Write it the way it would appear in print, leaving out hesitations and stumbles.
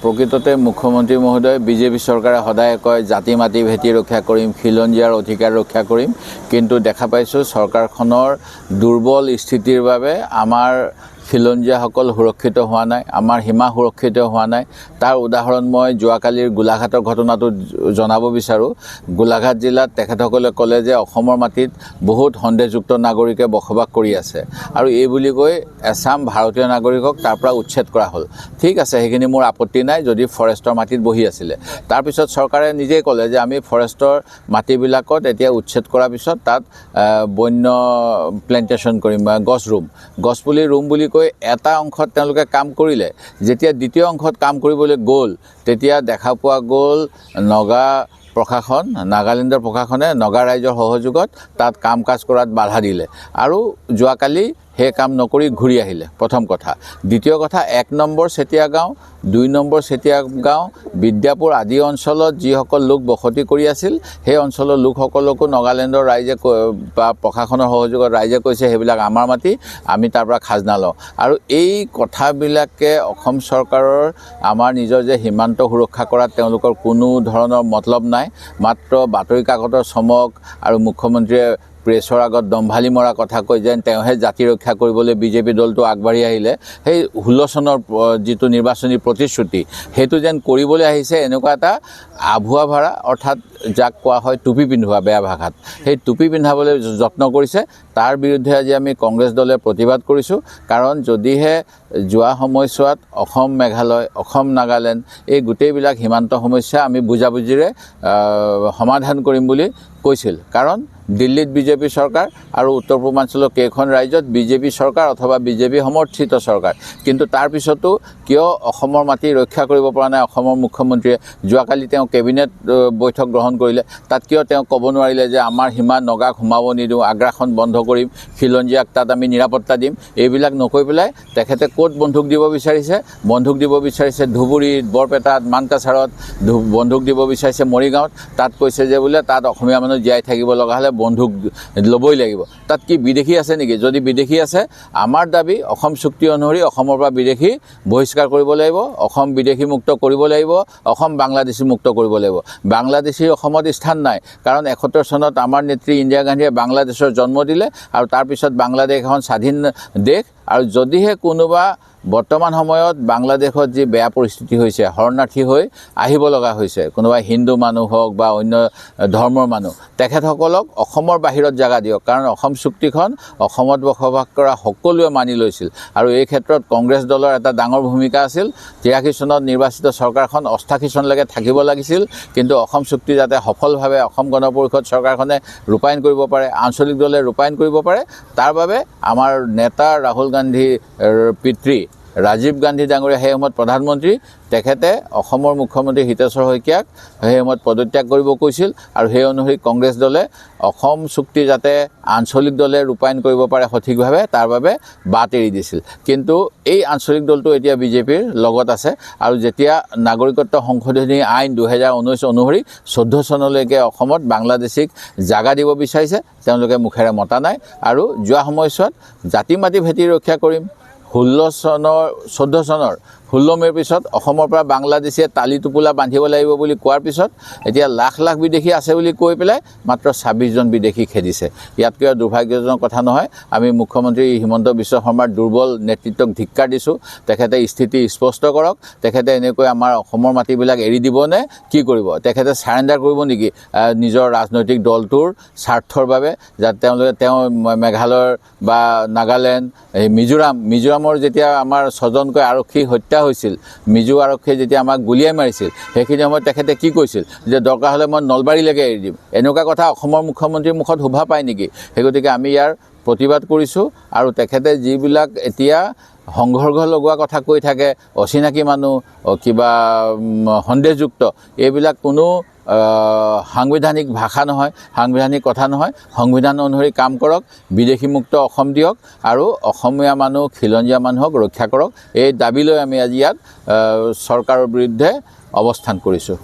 প্ৰকৃততে মুখ্যমন্ত্ৰী মহোদয় বিজেপি চৰকাৰে সদায় কয় জাতি মাটি ভেটি ৰক্ষা কৰিম, খিলঞ্জীয়াৰ অধিকাৰ ৰক্ষা কৰিম, কিন্তু দেখা পাইছোঁ চৰকাৰখনৰ দুৰ্বল স্থিতিৰ বাবে আমাৰ খিলঞ্জীয়াসকল সুৰক্ষিত হোৱা নাই, আমাৰ সীমা সুৰক্ষিত হোৱা নাই। তাৰ উদাহৰণ মই যোৱাকালিৰ গোলাঘাটৰ ঘটনাটো জনাব বিচাৰোঁ। গোলাঘাট জিলাত তেখেতসকলে ক'লে যে অসমৰ মাটিত বহুত সন্দেহযুক্ত নাগৰিকে বসবাস কৰি আছে আৰু এই বুলি কৈ এছাম ভাৰতীয় নাগৰিকক তাৰ পৰা উচ্ছেদ কৰা হ'ল। ঠিক আছে, সেইখিনি মোৰ আপত্তি নাই যদি ফৰেষ্টৰ মাটিত বহি আছিলে। তাৰপিছত চৰকাৰে নিজেই ক'লে যে আমি ফৰেষ্টৰ মাটিবিলাকত এতিয়া উচ্ছেদ কৰাৰ পিছত তাত বন্য প্লেণ্টেশ্যন কৰিম, গছ ৰুম, গছপুলি ৰুম বুলি কৈ এটা অংশত তেওঁলোকে কাম কৰিলে। যেতিয়া দ্বিতীয় অংশত কাম কৰিবলৈ গ'ল তেতিয়া দেখা পোৱা গ'ল নাগালেণ্ডৰ প্ৰশাসনে নগা ৰাইজৰ সহযোগত তাত কাম কাজ কৰাত বাধা দিলে আৰু যোৱাকালি সেই কাম নকৰি ঘূৰি আহিলে। প্ৰথম কথা। দ্বিতীয় কথা, 1 নম্বৰ চেতিয়া গাঁও, 2 নম্বৰ চেতিয়া গাঁও, বিদ্যাপুৰ আদি অঞ্চলত যিসকল লোক বসতি কৰি আছিল সেই অঞ্চলৰ লোকসকলকো নগালেণ্ডৰ ৰাইজে বা প্ৰশাসনৰ সহযোগত ৰাইজে কৈছে সেইবিলাক আমাৰ মাটি, আমি তাৰ পৰা খাজনা লওঁ। আৰু এই কথাবিলাকে অসম চৰকাৰৰ আমাৰ নিজৰ যে সীমান্ত সুৰক্ষা কৰাত তেওঁলোকৰ কোনো ধৰণৰ মতলব নাই, মাত্ৰ বাতৰি কাকতৰ চমক আৰু মুখ্যমন্ত্ৰীয়ে প্ৰেছৰ আগত দম্ভালি মৰা কথা কৈ যেন তেওঁহে জাতি ৰক্ষা কৰিবলৈ বিজেপি দলটো আগবাঢ়ি আহিলে, সেই 16 চনৰ যিটো নিৰ্বাচনী প্ৰতিশ্ৰুতি সেইটো যেন কৰিবলৈ আহিছে, এনেকুৱা এটা আভুৱা ভাড়া, অৰ্থাৎ যাক কোৱা হয় টুপি পিন্ধোৱা বেয়া ভাষাত, সেই টুপি পিন্ধাবলৈ যত্ন কৰিছে। তাৰ বিৰুদ্ধে আজি আমি কংগ্ৰেছ দলে প্ৰতিবাদ কৰিছোঁ। কাৰণ যদিহে যোৱা সময়ছোৱাত অসম মেঘালয়, অসম নাগালেণ্ড এই গোটেইবিলাক সীমান্ত সমস্যা আমি বুজাবুজিৰে সমাধান কৰিম বুলি কৈছিল, কাৰণ দিল্লীত বিজেপি চৰকাৰ আৰু উত্তৰ পূৰ্বাঞ্চলৰ কেইখন ৰাজ্যত বিজেপি চৰকাৰ অথবা বিজেপি সমৰ্থিত চৰকাৰ, কিন্তু তাৰ পিছতো কিয় অসমৰ মাটি ৰক্ষা কৰিব পৰা নাই অসমৰ মুখ্যমন্ত্ৰীয়ে? যোৱাকালি তেওঁ কেবিনেট বৈঠক গ্ৰহণ কৰিলে, তাত কিয় তেওঁ ক'ব নোৱাৰিলে যে আমাৰ সীমা নগাক সোমাব নিদিওঁ, আগ্ৰাসন বন্ধ কৰিম, খিলঞ্জীয়াক তাত আমি নিৰাপত্তা দিম? এইবিলাক নকৈ পেলাই তেখেতে ক'ত বন্ধুক দিব বিচাৰিছে? বন্ধুক দিব বিচাৰিছে ধুবুৰীত, বৰপেটাত, মানকাছাৰত, বন্ধুক দিব বিচাৰিছে মৰিগাঁৱত। তাত কৈছে যে বোলে তাত অসমীয়া মানুহ জীয়াই থাকিব লগা হ'লে বন্ধুক ল'বই লাগিব। তাত কি বিদেশী আছে নেকি? যদি বিদেশী আছে, আমাৰ দাবী অসম চুক্তি অনুসৰি অসমৰ পৰা বিদেশী বহিষ্কাৰ কৰিব লাগিব, অসম বিদেশী মুক্ত কৰিব লাগিব, অসম বাংলাদেশী মুক্ত কৰিব লাগিব। বাংলাদেশীৰ অসমত স্থান নাই, কাৰণ 71 চনত আমাৰ নেত্ৰী ইন্দিৰা গান্ধীয়ে বাংলাদেশৰ জন্ম দিলে আৰু তাৰপিছত বাংলাদেশ এখন স্বাধীন দেশ। আৰু যদিহে কোনোবা বৰ্তমান সময়ত বাংলাদেশত যি বেয়া পৰিস্থিতি হৈছে, শৰণাৰ্থী হৈ আহিব লগা হৈছে, কোনোবা হিন্দু মানুহ হওক বা অন্য ধৰ্মৰ মানুহ, তেখেতসকলক অসমৰ বাহিৰত জাগা দিয়ক, কাৰণ অসম চুক্তিখন অসমত বসবাস কৰা সকলোৱে মানি লৈছিল। আৰু এই ক্ষেত্ৰত কংগ্ৰেছ দলৰ এটা ডাঙৰ ভূমিকা আছিল। 83 চনত নিৰ্বাচিত চৰকাৰখন 88 চনলৈকে থাকিব লাগিছিল, কিন্তু অসম চুক্তি যাতে সফলভাৱে অসম গণ পৰিষদ চৰকাৰখনে ৰূপায়ণ কৰিব পাৰে, আঞ্চলিক দলে ৰূপায়ণ কৰিব পাৰে, তাৰ বাবে আমাৰ নেতা ৰাহুল গান্ধীৰ পিতৃ ৰাজীৱ গান্ধী ডাঙৰীয়া সেই সময়ত প্ৰধানমন্ত্ৰী, তেখেতে অসমৰ মুখ্যমন্ত্ৰী হিতেশ্বৰ শইকীয়াক সেই সময়ত পদত্যাগ কৰিব কৈছিল। আৰু সেই অনুসৰি কংগ্ৰেছ দলে অসম চুক্তি যাতে আঞ্চলিক দলে ৰূপায়ণ কৰিব পাৰে সঠিকভাৱে, তাৰ বাবে বাট এৰি দিছিল। কিন্তু এই আঞ্চলিক দলটো এতিয়া বিজেপিৰ লগত আছে। আৰু যেতিয়া নাগৰিকত্ব সংশোধনী আইন 2019 অনুসৰি 14 চনলৈকে অসমত বাংলাদেশীক জাগা দিব বিচাৰিছে, তেওঁলোকে মুখেৰে মতা নাই। আৰু যোৱা সময়ছোৱাত জাতি মাটি ভেটি ৰক্ষা কৰিম, 14 চনৰ 16 মে'ৰ পিছত অসমৰ পৰা বাংলাদেশীয়ে তালি টোপোলা বান্ধিব লাগিব বুলি কোৱাৰ পিছত এতিয়া লাখ লাখ বিদেশী আছে বুলি কৈ পেলাই মাত্ৰ 26 জন বিদেশী খেদিছে। ইয়াতকৈ দুৰ্ভাগ্যজনক কথা নহয়। আমি মুখ্যমন্ত্ৰী হিমন্ত বিশ্ব শৰ্মাৰ দুৰ্বল নেতৃত্বক ধিক্কাৰ দিছোঁ। তেখেতে স্থিতি স্পষ্ট কৰক। তেখেতে এনেকৈ আমাৰ অসমৰ মাটিবিলাক এৰি দিবনে কি কৰিব? তেখেতে চাৰেণ্ডাৰ কৰিব নেকি নিজৰ ৰাজনৈতিক দলটোৰ স্বাৰ্থৰ বাবে? যাতে তেওঁ মেঘালয়ৰ বা নাগালেণ্ড, মিজোৰামৰ যেতিয়া আমাৰ 6 জনকৈ আৰক্ষী হত্যা হৈছিল, মিজো আৰক্ষীয়ে যেতিয়া আমাক গুলীয়াই মাৰিছিল, সেইখিনি সময়ত তেখেতে কি কৈছিল যে দৰকাৰ হ'লে মই নলবাৰীলৈকে এৰি দিম? এনেকুৱা কথা অসমৰ মুখ্যমন্ত্ৰীৰ মুখত শোভা পায় নেকি? সেই গতিকে আমি ইয়াৰ প্ৰতিবাদ কৰিছোঁ। আৰু তেখেতে যিবিলাক এতিয়া সংঘৰ্ষ লগোৱা কথা কৈ থাকে, অচিনাকি মানুহ, কিবা সন্দেহযুক্ত, এইবিলাক কোনো সাংবিধানিক ভাষা নহয়, সাংবিধানিক কথা নহয়। সংবিধান অনুসৰি কাম কৰক, বিদেশীমুক্ত অসম দিয়ক আৰু অসমীয়া মানুহ, খিলঞ্জীয়া মানুহক ৰক্ষা কৰক। এই দাবী লৈ আমি আজি ইয়াত চৰকাৰৰ বিৰুদ্ধে অৱস্থান কৰিছোঁ।